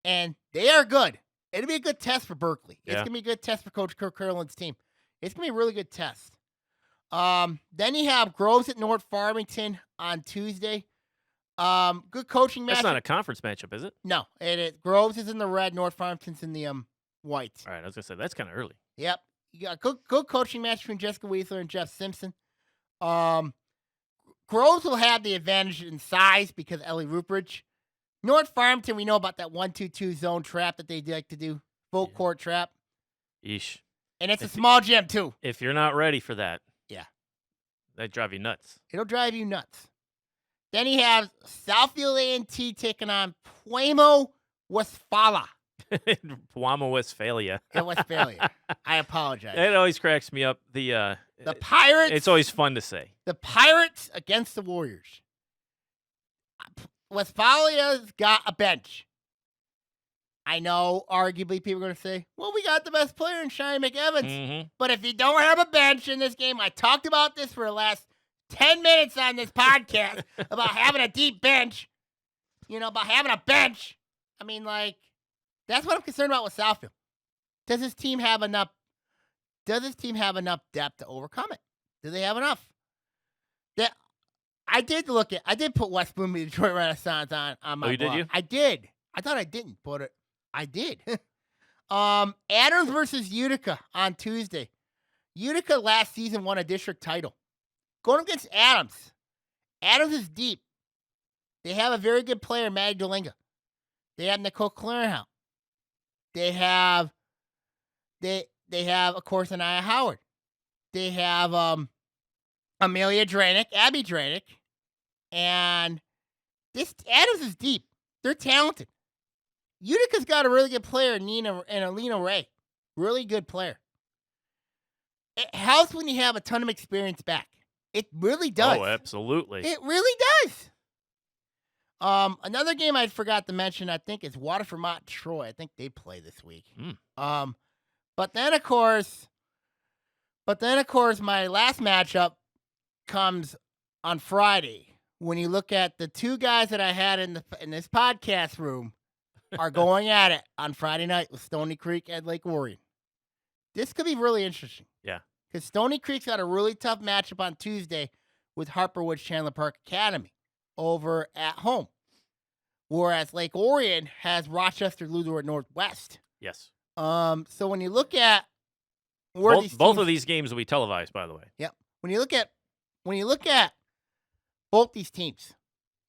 and they are good. It'll be a good test for Berkeley. Yeah. It's going to be a good test for Coach Kirk Curlin's team. It's going to be a really good test. Then you have Groves at North Farmington on Tuesday. Good coaching match. That's not a conference matchup, is it? No, it is. Groves is in the red, North Farmington's in the white. All right, I was going to say, that's kind of early. Yep. You got good coaching match between Jessica Weisler and Jeff Simpson. Groves will have the advantage in size because Ellie Rupert. North Farmington, we know about that 1-2-2 zone trap that they like to do. Full court trap. Yeesh. And it's a small gym, too. If you're not ready for that. Yeah. That'd drive you nuts. It'll drive you nuts. Then you have Southfield A&T taking on Puemo, Westphala. Puamo, Westphalia. Westphalia. I apologize. It always cracks me up. The Pirates. It's always fun to say. The Pirates against the Warriors. Westphalia's got a bench. I know, arguably, people are going to say, well, we got the best player in Shiny McEvans. Mm-hmm. But if you don't have a bench in this game, I talked about this for the last 10 minutes on this podcast about having a deep bench. About having a bench. I mean, that's what I'm concerned about with Southfield. Does this team have enough depth to overcome it? Do they have enough? I did put West Bloomfield Detroit Renaissance on my blog. Did you? I did. I thought I didn't, but I did. Adams versus Utica on Tuesday. Utica last season won a district title. Going against Adams. Adams is deep. They have a very good player, Magdalinga. They have Nicole Clarenhout. They have, of course, Anaya Howard. They have Amelia Dranick, Abby Dranick, and this Adams is deep. They're talented. Utica's got a really good player, Nina and Alina Ray. Really good player. It helps when you have a ton of experience back. It really does. Oh, absolutely. It really does. Another game I forgot to mention, I think, is Waterford Mott Troy. I think they play this week. But then of course, my last matchup comes on Friday. When you look at the two guys that I had in this podcast room are going at it on Friday night with Stony Creek and Lake Orion. This could be really interesting. Yeah. Because Stony Creek's got a really tough matchup on Tuesday with Harper Woods Chandler Park Academy over at home. Whereas Lake Orion has Rochester Luther Northwest. Yes. So when you look at where both of these games will be televised, by the way. Yep. When you look at both these teams,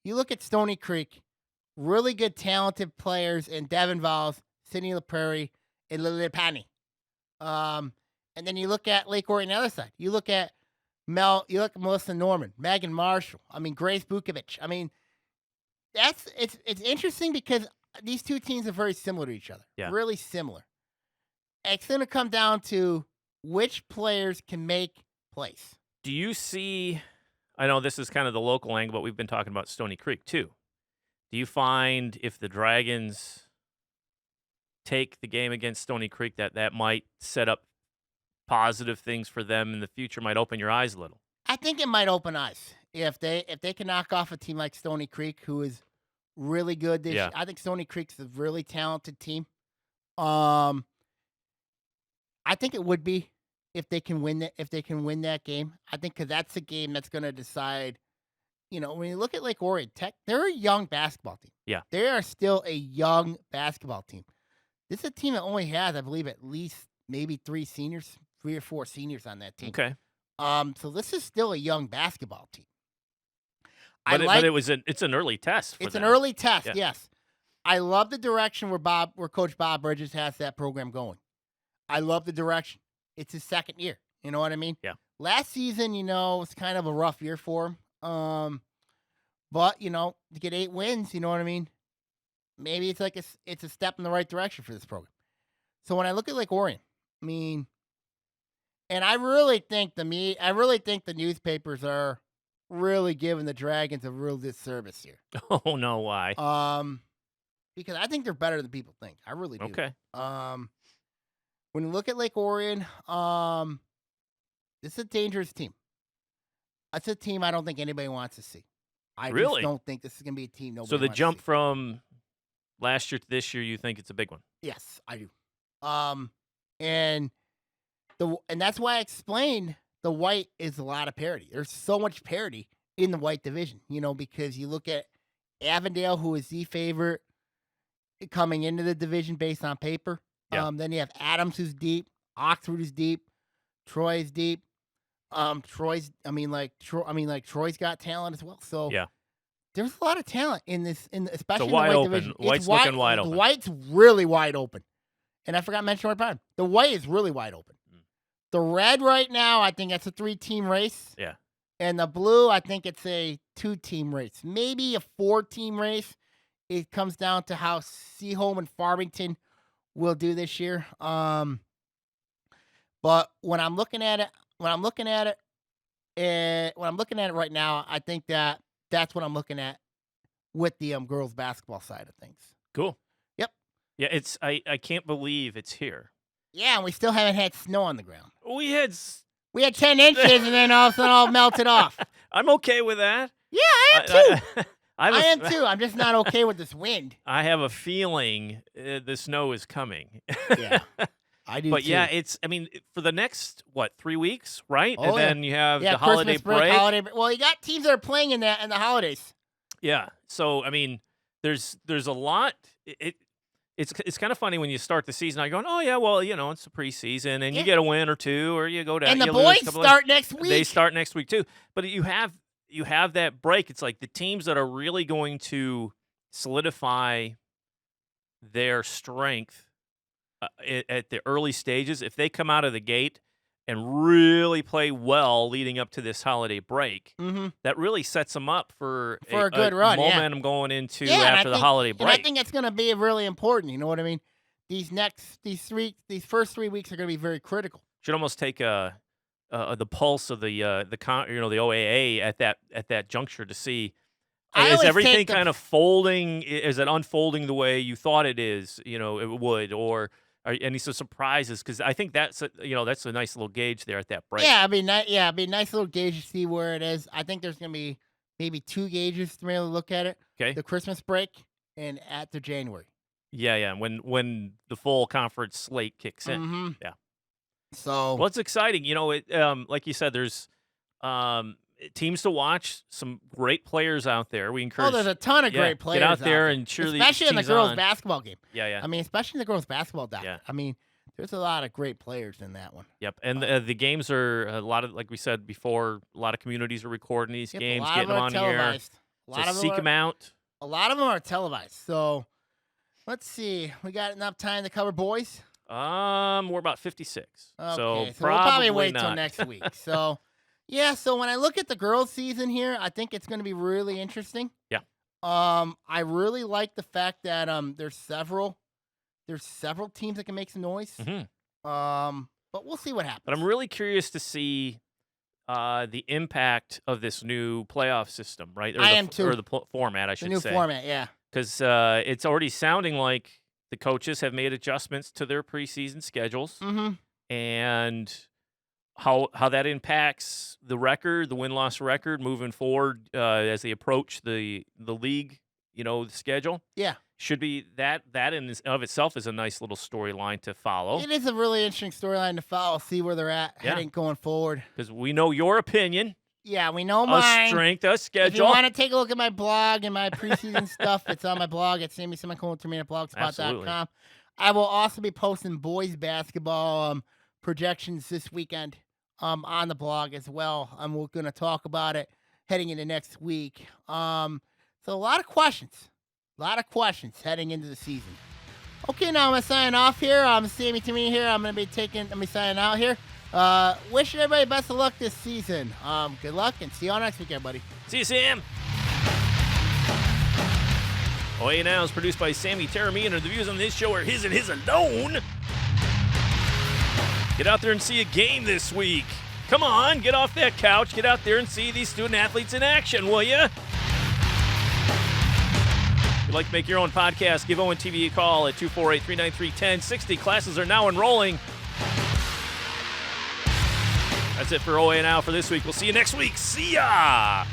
you look at Stony Creek, really good talented players in Devin Valls, Sidney LaPrairie, and Lily Pani. And then you look at Lake Orion on the other side. You look at Melissa Norman, Megan Marshall. Grace Bukovic. It's interesting because these two teams are very similar to each other. Yeah. Really similar. It's going to come down to which players can make plays. Do you see, I know this is kind of the local angle, but we've been talking about Stony Creek too. Do you find if the Dragons take the game against Stony Creek that might set up positive things for them in the future, might open your eyes a little? I think it might open eyes. If they can knock off a team like Stony Creek, who is really good this year. I think Stony Creek's a really talented team. I think it would be if they can win that game. I think because that's a game that's going to decide. When you look at Lake Orion Tech, they're a young basketball team. Yeah, they are still a young basketball team. This is a team that only has, I believe, at least maybe 3 or 4 seniors on that team. Okay. So this is still a young basketball team. But it's an early test. It's an early test, yes. I love the direction where Coach Bob Bridges has that program going. I love the direction. It's his second year. You know what I mean? Yeah. Last season, was kind of a rough year for him. But to get 8 wins, you know what I mean? Maybe it's like it's a step in the right direction for this program. So when I look at Lake Orion, and I really think the newspapers are really giving the Dragons a real disservice here. Oh no, why? Because I think they're better than people think. I really do. Okay. When you look at Lake Orion, this is a dangerous team. It's a team I don't think anybody wants to see. I really just don't think this is going to be a team nobody So the wants jump to see. from last year to this year, you think it's a big one? Yes, I do. And that's why I explained the white is a lot of parity. There's so much parity in the white division, because you look at Avondale, who is the favorite coming into the division based on paper. Yeah. Then you have Adams, who's deep. Oxford is deep. Troy is deep. Troy's got talent as well. So yeah, there's a lot of talent in this, especially wide in the white open. division. White's looking wide open. The white's really wide open. And I forgot to mention one part. The white is really wide open. The red right now, I think it's a 3-team race. Yeah. And the blue, I think it's a 2-team race. Maybe a 4-team race. It comes down to how Seaholm and Farmington will do this year. But when I'm looking at it right now, I think that's what I'm looking at with the girls basketball side of things. Cool. Yep. Yeah, I can't believe it's here. Yeah, and we still haven't had snow on the ground. We had 10 inches, and then all of a sudden all melted off. I'm okay with that. Yeah, I am too. I am too. I'm just not okay with this wind. I have a feeling the snow is coming. Yeah, I do. But too. yeah, for the next 3 weeks, right? Oh, and then you have the Christmas holiday break. Well, you got teams that are playing in the holidays. Yeah. So there's a lot. it's kind of funny when you start the season. I'm going, oh yeah, well it's the preseason, and Yeah. you get a win or two, or you go down. And the you lose a boys couple start next week. They start next week too. But you have that break. It's like the teams that are really going to solidify their strength at the early stages. If they come out of the gate and really play well leading up to this holiday break, Mm-hmm. that really sets them up for a good run, yeah. momentum going into Yeah, and after I the think- holiday And break. I think that's going to be really important. You know what I mean? These first 3 weeks are going to be very critical. Should almost take the pulse of the OAA at that juncture to see I is always everything take the- kind of folding? Is it unfolding the way you thought it is? It would, or are any surprises? Because I think that's a nice little gauge there at that break. Yeah, it'd be a nice little gauge to see where it is. I think there's going to be maybe 2 gauges to really look at it. Okay. The Christmas break and at the January. Yeah. When the full conference slate kicks in. Mm-hmm. Yeah. So Well, it's exciting. Like you said, there's teams to watch. Some great players out there. We encourage. there's a ton of yeah, great players get out there and cheer these especially in the teams girls' on. basketball game. Yeah. I mean, especially in the girls' basketball doc. Yeah. I mean, there's a lot of great players in that one. Yep, and the games are a lot of, like we said before, a lot of communities are recording these Yep, games, a lot getting of them them are on here. televised. A lot So of seek them out. A lot of them are televised. So let's see. We got enough time to cover boys. We're about 56. Okay, So we'll probably wait till not. next week. So, yeah. So when I look at the girls' season here, I think it's going to be really interesting. Yeah. I really like the fact that there's several teams that can make some noise. Mhm. But we'll see what happens. But I'm really curious to see the impact of this new playoff system, right? Or I the, am too. Or the format, I the should new say. format, yeah. Because it's already sounding like the coaches have made adjustments to their preseason schedules. Mm-hmm. And how that impacts the record, the win-loss record moving forward as they approach the league, the schedule. Yeah. Should be that in of itself is a nice little storyline to follow, It is a really interesting storyline to follow. See where they're at Yeah. heading going forward. because we know your opinion, Yeah, we know a mine. strength, a If you schedule. want to take a look at my blog and my preseason stuff, it's on my blog at sammysemicolon@blogspot.com. Absolutely. I will also be posting boys basketball projections this weekend on the blog as well. We're going to talk about it heading into next week. So a lot of questions heading into the season. Okay, now I'm going to sign off here. I'm Sammy Timmy here. I'm going to be signing out here. Wishing everybody best of luck this season. Good luck and see you all next week, everybody. See you, Sam. OAA Now is produced by Sammy Terramine, and the views on this show are his and his alone. Get out there and see a game this week. Come on, get off that couch. Get out there and see these student athletes in action, will ya? If you'd like to make your own podcast, give Owen TV a call at 248-393-1060. Classes are now enrolling. That's it for OAA Now for this week. We'll see you next week. See ya!